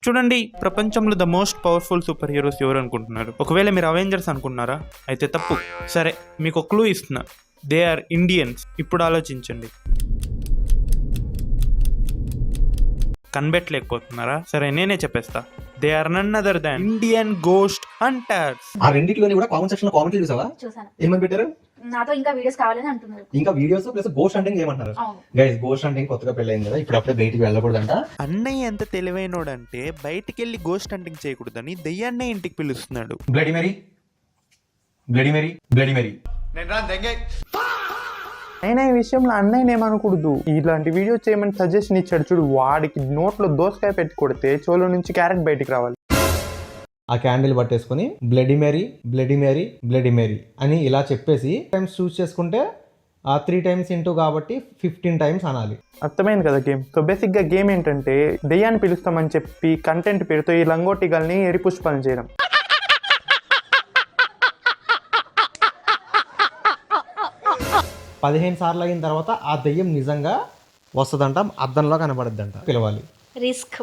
చూడండి, ప్రపంచంలో the most powerful super heroes ఎవరు అనుకుంటున్నారు? ఒకవేళ మీరు అవెంజర్స్ అనుకుంటున్నారా? అయితే తప్పు. సరే, మీకు ఒక క్లూ ఇస్తున్నా. They are Indians. ఇప్పుడు ఆలోచించండి. కనిపెట్టలేకపోతున్నారా? సరే, నేనే చెప్పేస్తా. They are none other than Indian ghost hunters. ఆ రెండిట్లోని కూడా కామెంట్ సెక్షన్ లో కామెంట్లు చూసావా? చూసాను. ఏమని పెట్టారు? నాతో ఇంకా వీడియోస్ కావాలని అంటున్నారు. ఇంకా వీడియోస్ ప్లస్ గోస్ట్ హంటింగ్ ఏమంటారు? గైస్, గోస్ట్ హంటింగ్ కొత్తగా పెళ్ళైంది కదా, ఇప్పుడు అప్పుడే బయటికి వెళ్ళకూడదంట. అన్నయ్య ఎంత తెలివైనోడంటే బయటికి వెళ్ళి గోస్ట్ హంటింగ్ చేయకూడదని దెయ్యాన్నే ఇంటికి పిలుస్తున్నాడు. Bloody Mary, bloody Mary, bloody Mary. అయినా ఈ విషయంలో అన్నయ్య ఏమనకూడదు. ఇలాంటి వీడియో చేయమని సజెషన్ ఇచ్చాడు చూడు, వాడికి నోట్లో దోసకాయ పెట్టి కొడితే చెవులో నుంచి క్యారెట్ బయటికి రావాలి. ఆ క్యాండిల్ పట్టేసుకుని bloody Mary, bloody Mary, bloody Mary అని ఇలా చెప్పేసి టైమ్స్ చూస్ చేసుకుంటే 3 times ఇంటూ కాబట్టి 15 times అనాలి. అర్థమైంది కదా గేమ్. సో బేసిక్ గా గేమ్ ఏంటంటే దెయ్యాన్ని పిలుస్తామని చెప్పి కంటెంట్ పేరుతో ఈ లంగోటిగల్ని ఎరిపుష్పాలను చేయడం. పదిహేను సార్లు అయిన తర్వాత ఆ దెయ్యం నిజంగా వస్తుందంట, అద్దంలో కనబడద్దంట. పిలవాలి. రిస్క్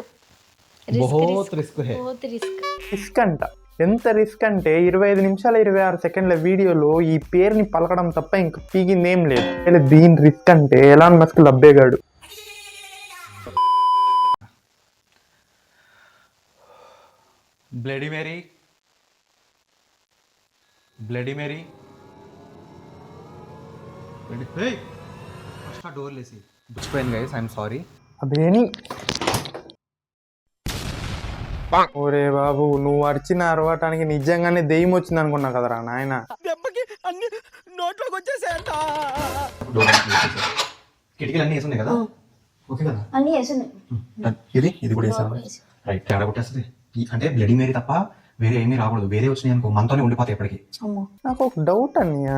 బహుత్ రిస్క్ హే. రిస్క్ అంట. ఎంత రిస్క్ అంటే 25 నిమిషాల 26 సెకండ్ల వీడియోలో ఈ పేరుని పలకడం తప్ప ఇంకా పీగిందేం లేదు. దీని రిస్క్ అంటే ఎలాన్ మస్క్ లబ్బేగాడు. Bloody Mary, bloody Mary, door లేసి మర్చిపోయాను గైస్, ఐఎమ్ సారీ. అదేని ఓరే బాబు, నువ్వు అరిచిన అరవటానికి నిజంగానే దెయ్యం వచ్చింది అనుకున్నా కదరా నాయన. కిటికీలు అన్ని వేసున్నాయి కదా? ఓకే కదా? అన్ని వేసింది. ఇది కూడా వేసాను. రైట్, తేడా కొట్టేస్తుంది. అంటే బ్లడీ మేరీ తప్ప వేరే ఏమీ రాకూడదు. వేరే వచ్చినాయి అనుకో మనతోనే ఉండిపోతాయి ఎప్పటికీ. నాకు ఒక డౌట్ అన్నయ్య,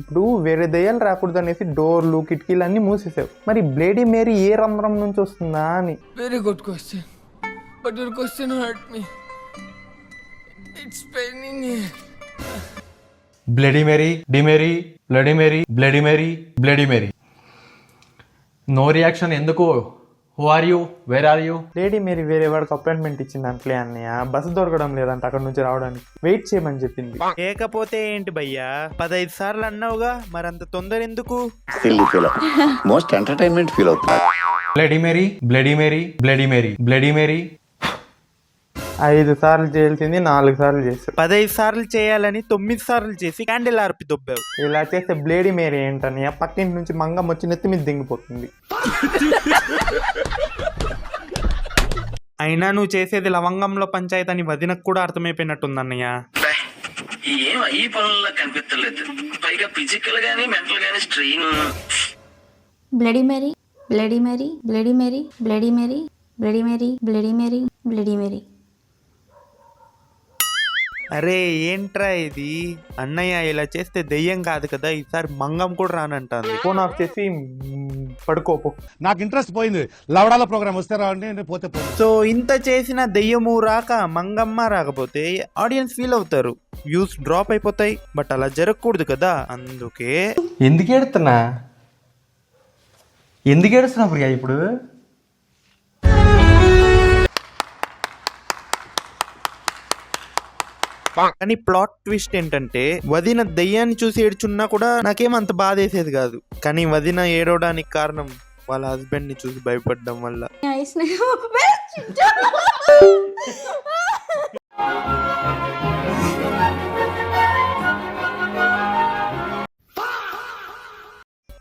ఇప్పుడు వేరే దెయ్యాలు రాకూడదు అనేసి డోర్లు కిటికీలు అన్ని మూసేసావు, మరి బ్లేడీ మేరీ ఏ రంధ్రం నుంచి వస్తుందా అని. Very good question, but your question hurt me. It's paining. Bloody Mary, డిమేరీ, bloody Mary, bloody Mary, bloody Mary. No reaction ఎందుకు? Who are you? Where are you? Lady Mary వేరే వాడికి అపాయింట్మెంట్ ఇచ్చింది అంటలే అన్నయ్య. బస్సు దొరకడం లేదంట అక్కడ నుంచి రావడానికి, వెయిట్ చేయమని చెప్పింది. లేకపోతే ఏంటి భయ్యా, 15 సార్లు అన్నావుగా, మరంత తొందర ఎందుకు? మోస్ట్ ఎంటర్టైన్మెంట్ ఫీల్ అవుతున్నారు. Bloody Mary, bloody Mary, bloody Mary, bloody Mary. 5 సార్లు చేయాల్సింది 4 సార్లు చేస్తాడు. 15 సార్లు చేయాలని 9 సార్లు చేసి క్యాండిల్ ఆర్పి దొబ్బావు. ఇలా చేస్తే బ్లేడీ మేరీ ఏంటన్నయ్య, పక్కింటి నుంచి మంగం వచ్చి నెత్తి మీద దింగిపోతుంది. అయినా నువ్వు చేసేది లవంగంలో పంచాయతీ అని వదినకు కూడా అర్థమైపోయినట్టుందన్నయ్య. ఏం ఈ పనుల్లో కనిపించలేదు, పైగా ఫిజికల్ గానీ మెంటల్ గానీ strain. Bloody Mary, bloody Mary, bloody Mary, bloody Mary, bloody Mary, bloody Mary, bloody Mary. అరే ఏంట్రా ఇది? అన్నయ్య ఇలా చేస్తే దెయ్యం కాదు కదా, ఈసారి మంగం కూడా రానంటాంది. ఫోన్ ఆఫ్ చేసి పడుకోపో. నాకు ఇంట్రెస్ట్ పోయింది. లవడాల ప్రోగ్రామ్ వస్తే రావండి, పోతే పో. సో ఇంత చేసిన దెయ్యము రాక మంగమ్మ రాకపోతే ఆడియన్స్ ఫీల్ అవుతారు, వ్యూస్ డ్రాప్ అయిపోతాయి. బట్ అలా జరగకూడదు కదా, అందుకే. ఎందుకు ఏడుస్తున్నా? ఎందుకు ఏడుస్తున్నా ప్రియా ఇప్పుడు? కానీ ప్లాట్ ట్విస్ట్ ఏంటంటే, వదిన దెయ్యాన్ని చూసి ఏడ్చున్నా కూడా నాకేం అంత బాధ వేసేది కాదు. కానీ వదిన ఏడవడానికి కారణం వాళ్ళ హస్బెండ్ ని చూసి భయపడడం వల్ల.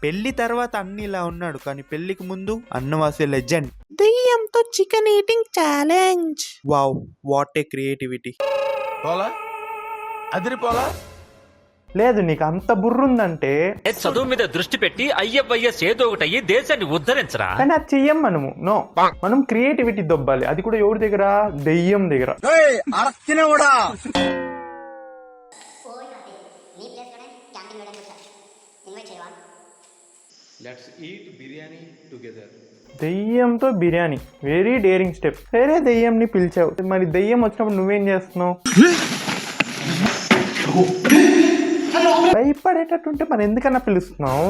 పెళ్లి తర్వాత అన్ని ఇలా ఉన్నాడు, కానీ పెళ్లికి ముందు అన్నవాసే లెజెండ్. దెయ్యంతో chicken eating challenge. Wow, what a creativity. అదిరిపోలా. లేదు, నీకు అంత బుర్రుందంటే చదువు మీద దృష్టి పెట్టి అయ్యవయ్యస్ ఏదో ఒకటి అయ్యి దేశాన్ని ఉద్ధరించరా. కానీ అది చెయ్యం మనము. నో, మనం క్రియేటివిటీ దొబ్బాలి. అది కూడా ఎవరి దగ్గర? దెయ్యం దగ్గర. దెయ్యంతో బిర్యానీ, వెరీ డేరింగ్ స్టెప్. వేరే దెయ్యంని పిలిచావు, మరి దెయ్యం వచ్చినప్పుడు నువ్వేం చేస్తున్నావు? భయపడేటట్టుంటే మరి ఎందుకన్నా పిలుస్తున్నావు?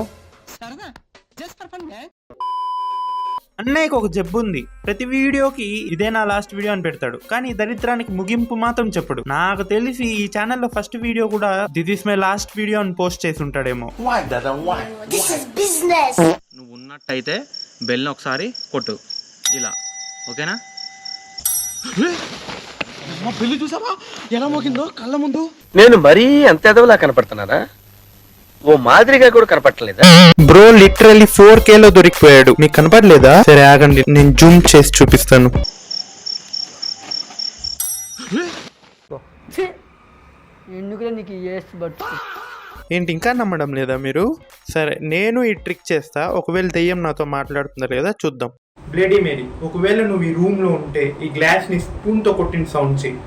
అన్నయ్యకి ఒక జబ్బు ఉంది, ప్రతి వీడియోకి ఇదే నా లాస్ట్ వీడియో అని పెడతాడు, కానీ దరిద్రానికి ముగింపు మాత్రం చెప్పడు. నాకు తెలిసి ఈ ఛానల్లో ఫస్ట్ వీడియో కూడా this is my last video అని పోస్ట్ చేసి ఉంటాడేమో. నువ్వు ఉన్నట్టయితే బెల్ని ఒకసారి కొట్టు ఇలా, ఓకేనా? పెళ్లి చూసావా ఎలా మోగిందో కళ్ళ ముందు. నేను మరీ అంత ఎదవలా కనపడుతున్నారా? ఓ మాదిరిగా కూడా కనపడలేదా? బ్రో లిటరల్లీ 4K లో దొరికిపోయాడు, మీకు కనపడలేదా? సరే ఆగండి, నేను జూమ్ చేసి చూపిస్తాను. ఎందుకులే నీకు ఏస్ బట్ ఏంటి ఇంకా నమ్మడం లేదా మీరు? సరే నేను ఈ ట్రిక్ చేస్తా, ఒకవేళ దెయ్యం నాతో మాట్లాడుతుందా లేదా చూద్దాం. బ్లేడీ మేరీ, ఒకవేళ నువ్వు ఈ రూమ్ లో ఉంటే ఈ గ్లాస్ ని స్పూన్ తో కొట్టిన సౌండ్ చేయి.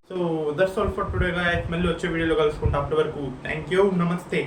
So that's all for today guys. మళ్ళీ వచ్చే వీడియోలో కలుసుకుంటాం. అప్పటి వరకు థ్యాంక్ యూ, నమస్తే.